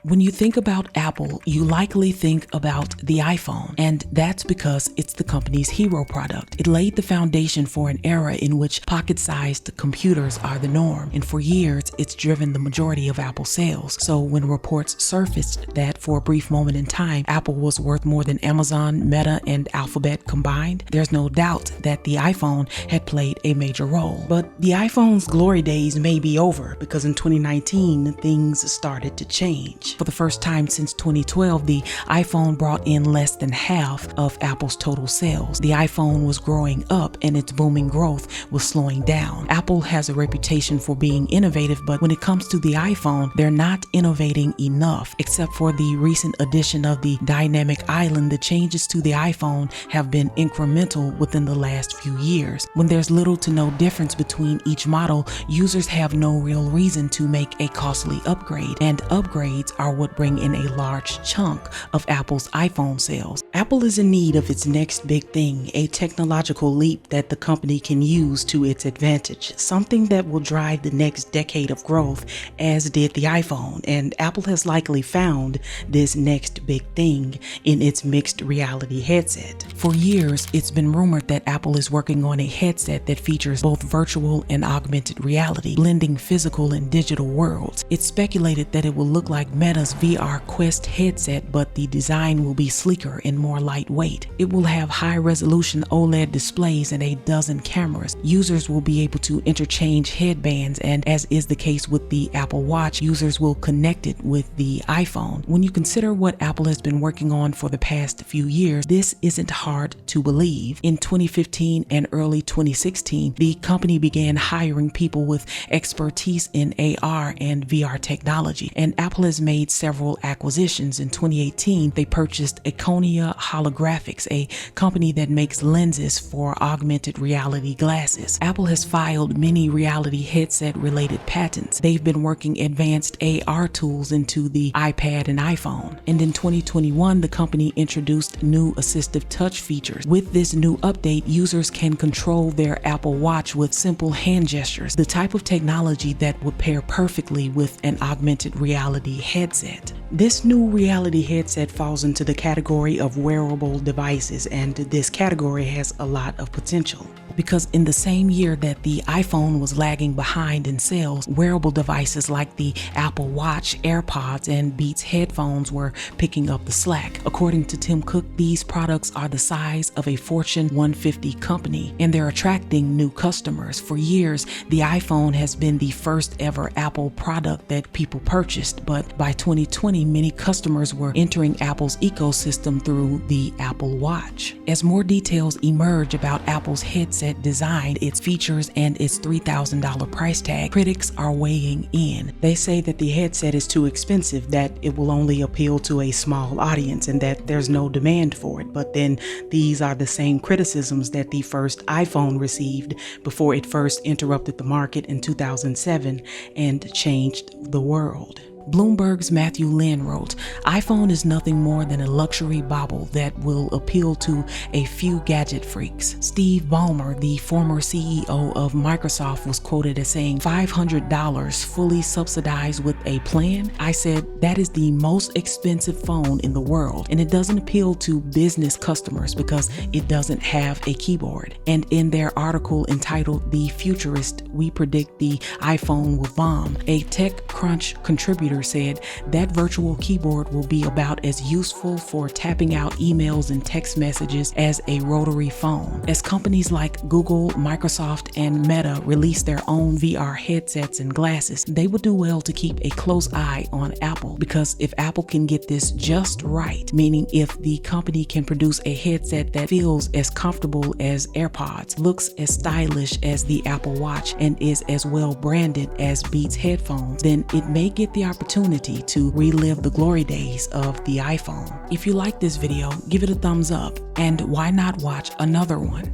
When you think about Apple, you likely think about the iPhone, and that's because it's the company's hero product. It laid the foundation for an era in which pocket-sized computers are the norm, and for years, it's driven the majority of Apple sales. So when reports surfaced that for a brief moment in time, Apple was worth more than Amazon, Meta, and Alphabet combined, there's no doubt that the iPhone had played a major role. But the iPhone's glory days may be over, because in 2019, things started to change. For the first time since 2012, the iPhone brought in less than half of Apple's total sales. The iPhone was growing up and its booming growth was slowing down. Apple has a reputation for being innovative, but when it comes to the iPhone, they're not innovating enough. Except for the recent addition of the dynamic island, the changes to the iPhone have been incremental within the last few years. When there's little to no difference between each model, users have no real reason to make a costly upgrade, and upgrades are what bring in a large chunk of Apple's iPhone sales. Apple is in need of its next big thing, a technological leap that the company can use to its advantage, something that will drive the next decade of growth, as did the iPhone, and Apple has likely found this next big thing in its mixed reality headset. For years, it's been rumored that Apple is working on a headset that features both virtual and augmented reality, blending physical and digital worlds. It's speculated that it will look like Meta's VR Quest headset, but the design will be sleeker and more lightweight. It will have high-resolution OLED displays and a dozen cameras. Users will be able to interchange headbands, and as is the case with the Apple Watch, users will connect it with the iPhone. When you consider what Apple has been working on for the past few years, this isn't hard to believe. In 2015 and early 2016, the company began hiring people with expertise in AR and VR technology, and Apple has made several acquisitions. In 2018, they purchased Akonia Holographics, a company that makes lenses for augmented reality glasses. Apple has filed many reality headset-related patents. They've been working advanced AR tools into the iPad and iPhone. And in 2021, the company introduced new AssistiveTouch features. With this new update, users can control their Apple Watch with simple hand gestures, the type of technology that would pair perfectly with an augmented reality headset. This new reality headset falls into the category of wearable devices, and this category has a lot of potential. Because in the same year that the iPhone was lagging behind in sales, wearable devices like the Apple Watch, AirPods, and Beats headphones were picking up the slack. According to Tim Cook, these products are the size of a Fortune 150 company, and they're attracting new customers. For years, the iPhone has been the first ever Apple product that people purchased, but by 2020, many customers were entering Apple's ecosystem through the Apple Watch. As more details emerge about Apple's headset design, its features, and its $3,000 price tag, critics are weighing in. They say that the headset is too expensive, that it will only appeal to a small audience, and that there's no demand for it. But then these are the same criticisms that the first iPhone received before it first interrupted the market in 2007 and changed the world. Bloomberg's Matthew Lin wrote, "iPhone is nothing more than a luxury bauble that will appeal to a few gadget freaks." Steve Ballmer, the former CEO of Microsoft, was quoted as saying, "$500 fully subsidized with a plan? I said, that is the most expensive phone in the world, and it doesn't appeal to business customers because it doesn't have a keyboard." And in their article entitled "The Futurist, We Predict the iPhone Will Bomb," a TechCrunch contributor said that virtual keyboard will be about as useful for tapping out emails and text messages as a rotary phone. As companies like Google, Microsoft, and Meta release their own VR headsets and glasses, they would do well to keep a close eye on Apple, because if Apple can get this just right, meaning if the company can produce a headset that feels as comfortable as AirPods, looks as stylish as the Apple Watch, and is as well branded as Beats headphones, then it may get the opportunity to relive the glory days of the iPhone. If you like this video, give it a thumbs up, and why not watch another one?